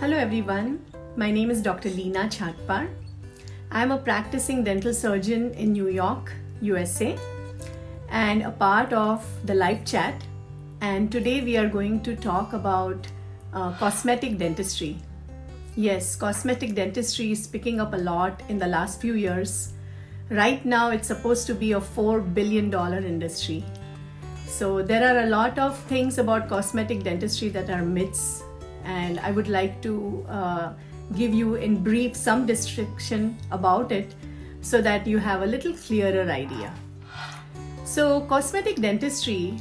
Hello everyone, my name is Dr. Leena Chhatpar. I am a practicing dental surgeon in New York, USA, and a part of the live chat. And today we are going to talk about cosmetic dentistry. Yes, cosmetic dentistry is picking up a lot in the last few years. Right now it's supposed to be a $4 billion industry. So there are a lot of things about cosmetic dentistry that are myths, and I would like to give you in brief some description about it so that you have a little clearer idea. So cosmetic dentistry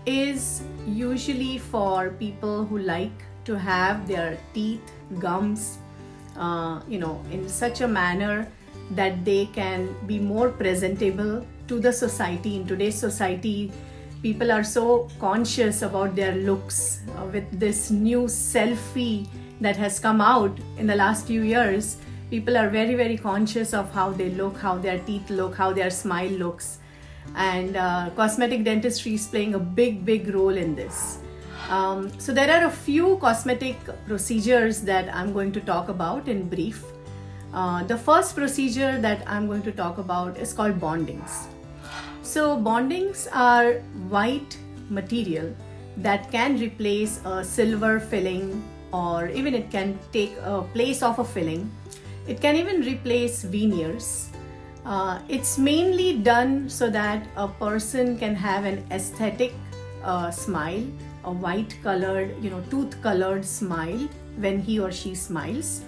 is usually for people who like to have their teeth, gums, in such a manner that they can be more presentable to the society. In today's society, people are so conscious about their looks with this new selfie that has come out in the last few years. People are very, very conscious of how they look, how their teeth look, how their smile looks. And cosmetic dentistry is playing a big role in this. So there are a few cosmetic procedures that I'm going to talk about in brief. The first procedure that I'm going to talk about is called bondings. So bondings are white material that can replace a silver filling, or even it can take a place of a filling. It can even replace veneers. It's mainly done so that a person can have an aesthetic smile, a white colored, tooth colored smile when he or she smiles.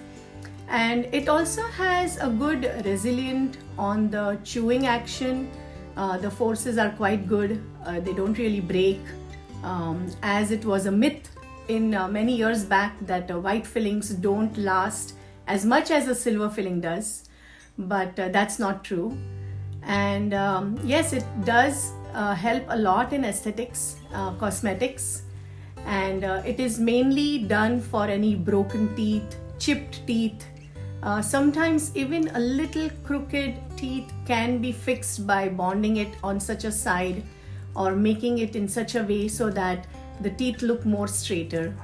And it also has a good resilient on the chewing action. The forces are quite good. They don't really break, as it was a myth in many years back that white fillings don't last as much as a silver filling does, but that's not true. And yes, it does help a lot in aesthetics, cosmetics, and it is mainly done for any broken teeth, chipped teeth. Sometimes even a little crooked teeth can be fixed by bonding it on such a side or making it in such a way so that the teeth look more straighter.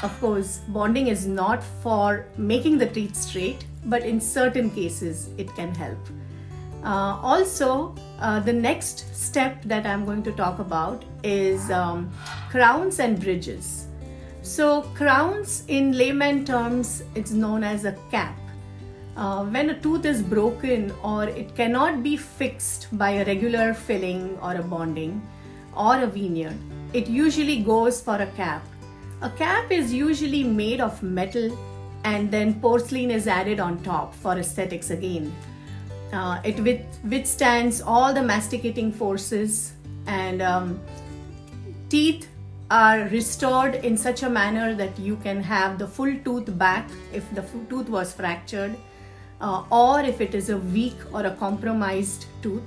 Of course, bonding is not for making the teeth straight, but in certain cases it can help. Also, the next step that I'm going to talk about is crowns and bridges. So crowns in layman terms, it's known as a cap. When a tooth is broken or it cannot be fixed by a regular filling or a bonding or a veneer, it usually goes for a cap. A cap is usually made of metal and then porcelain is added on top for aesthetics again. It withstands all the masticating forces, and teeth are restored in such a manner that you can have the full tooth back if the tooth was fractured, or if it is a weak or a compromised tooth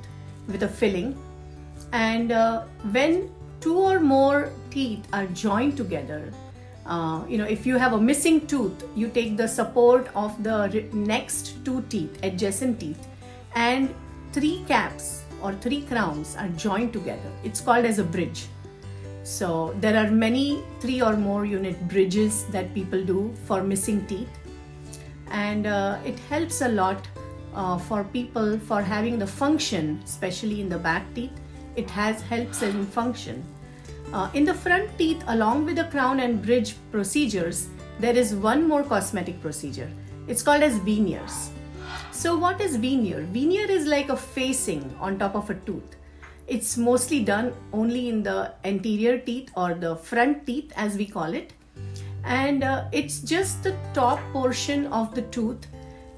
with a filling. And when two or more teeth are joined together, if you have a missing tooth, you take the support of the next two teeth, adjacent teeth, and three caps or three crowns are joined together. It's called as a bridge. So there are many 3 or more unit bridges that people do for missing teeth, and it helps a lot for people for having the function, especially in the back teeth. It helps in function. In the front teeth, along with the crown and bridge procedures, there is one more cosmetic procedure. It's called as veneers. So what is veneer? Veneer is like a facing on top of a tooth. It's mostly done only in the anterior teeth or the front teeth as we call it. And it's just the top portion of the tooth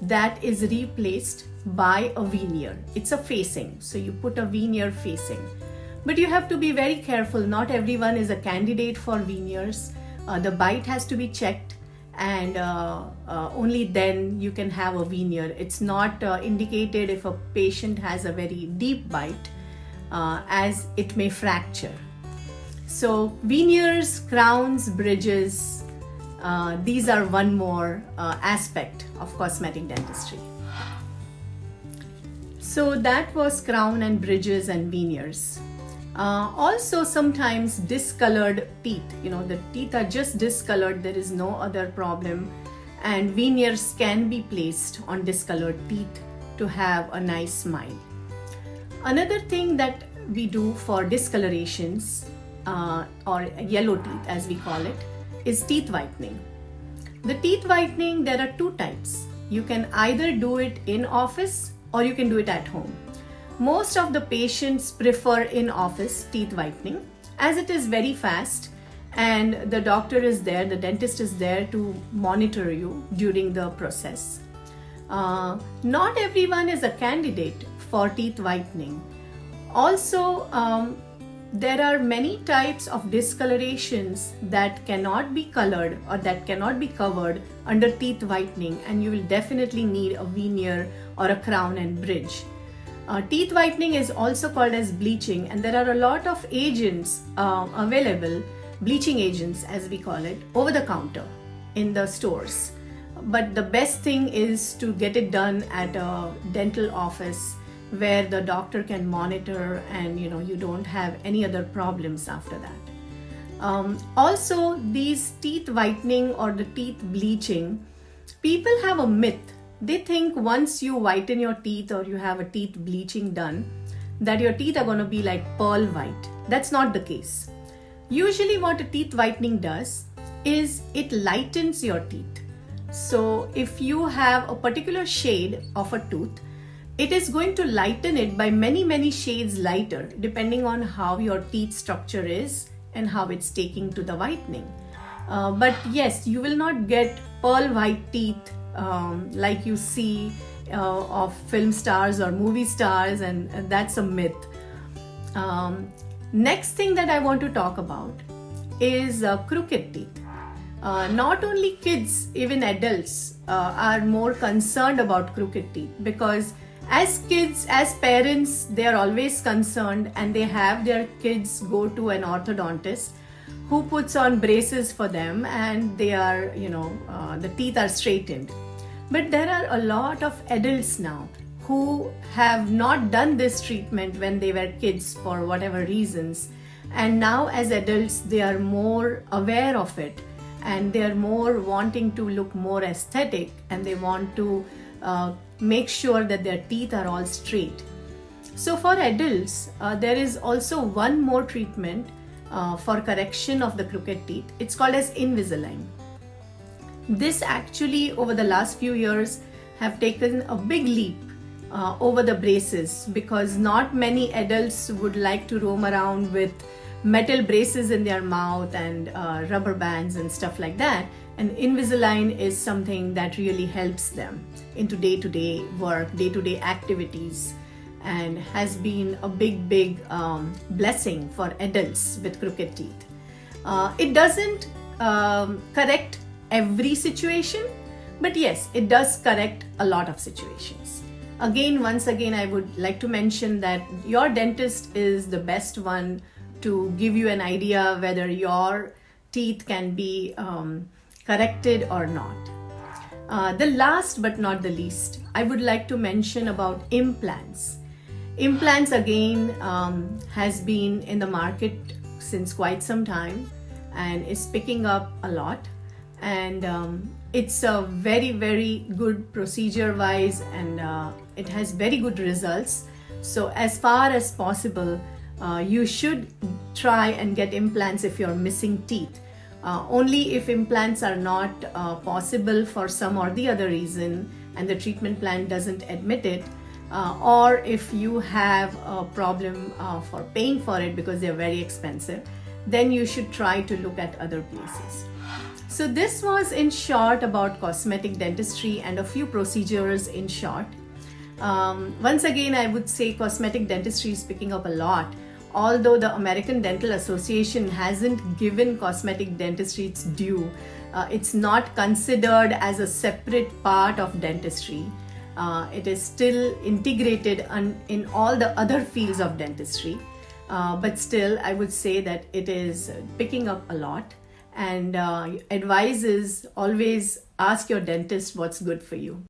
that is replaced by a veneer. It's a facing. So you put a veneer facing. But you have to be very careful. Not everyone is a candidate for veneers. The bite has to be checked, and only then you can have a veneer. It's not indicated if a patient has a very deep bite, as it may fracture. So veneers, crowns, bridges, these are one more aspect of cosmetic dentistry. So that was crown and bridges and veneers. Also, sometimes discolored teeth. The teeth are just discolored, there is no other problem, and veneers can be placed on discolored teeth to have a nice smile. Another thing that we do for discolorations or yellow teeth, as we call it, is teeth whitening. The teeth whitening, there are two types. You can either do it in office or you can do it at home. Most of the patients prefer in-office teeth whitening as it is very fast and the doctor is there, the dentist is there to monitor you during the process. Not everyone is a candidate for teeth whitening. Also, there are many types of discolorations that cannot be colored or that cannot be covered under teeth whitening, and you will definitely need a veneer or a crown and bridge. Teeth whitening is also called as bleaching, and there are a lot of agents available, bleaching agents as we call it, over the counter in the stores. But the best thing is to get it done at a dental office where the doctor can monitor and you don't have any other problems after that. Also, these teeth whitening or the teeth bleaching, people have a myth. They think once you whiten your teeth or you have a teeth bleaching done, that your teeth are going to be like pearl white. That's not the case. Usually what a teeth whitening does is it lightens your teeth. So if you have a particular shade of a tooth, it is going to lighten it by many shades lighter depending on how your teeth structure is and how it's taking to the whitening. But yes, you will not get pearl white teeth like you see of film stars or movie stars, and that's a myth. Next thing that I want to talk about is crooked teeth. Not only kids, even adults are more concerned about crooked teeth, because as kids, as parents, they are always concerned and they have their kids go to an orthodontist who puts on braces for them and they are, the teeth are straightened. But there are a lot of adults now who have not done this treatment when they were kids for whatever reasons. And now as adults, they are more aware of it and they are more wanting to look more aesthetic and they want to make sure that their teeth are all straight. So for adults, there is also one more treatment for correction of the crooked teeth. It's called as Invisalign. This actually over the last few years have taken a big leap over the braces, because not many adults would like to roam around with metal braces in their mouth and rubber bands and stuff like that. And Invisalign is something that really helps them into day-to-day work, day-to-day activities, and has been a big blessing for adults with crooked teeth. It doesn't correct every situation, but yes, it does correct a lot of situations. Once again, I would like to mention that your dentist is the best one to give you an idea whether your teeth can be corrected or not. The last but not the least, I would like to mention about implants. Implants again has been in the market since quite some time and is picking up a lot, and it's a very good procedure wise, and it has very good results. So as far as possible, you should try and get implants if you're missing teeth. Only if implants are not possible for some or the other reason and the treatment plan doesn't admit it, or if you have a problem for paying for it because they're very expensive, then you should try to look at other places. So this was in short about cosmetic dentistry and a few procedures in short. Once again, I would say cosmetic dentistry is picking up a lot. Although the American Dental Association hasn't given cosmetic dentistry its due, it's not considered as a separate part of dentistry. It is still integrated in all the other fields of dentistry. But still, I would say that it is picking up a lot, and advice is always ask your dentist what's good for you.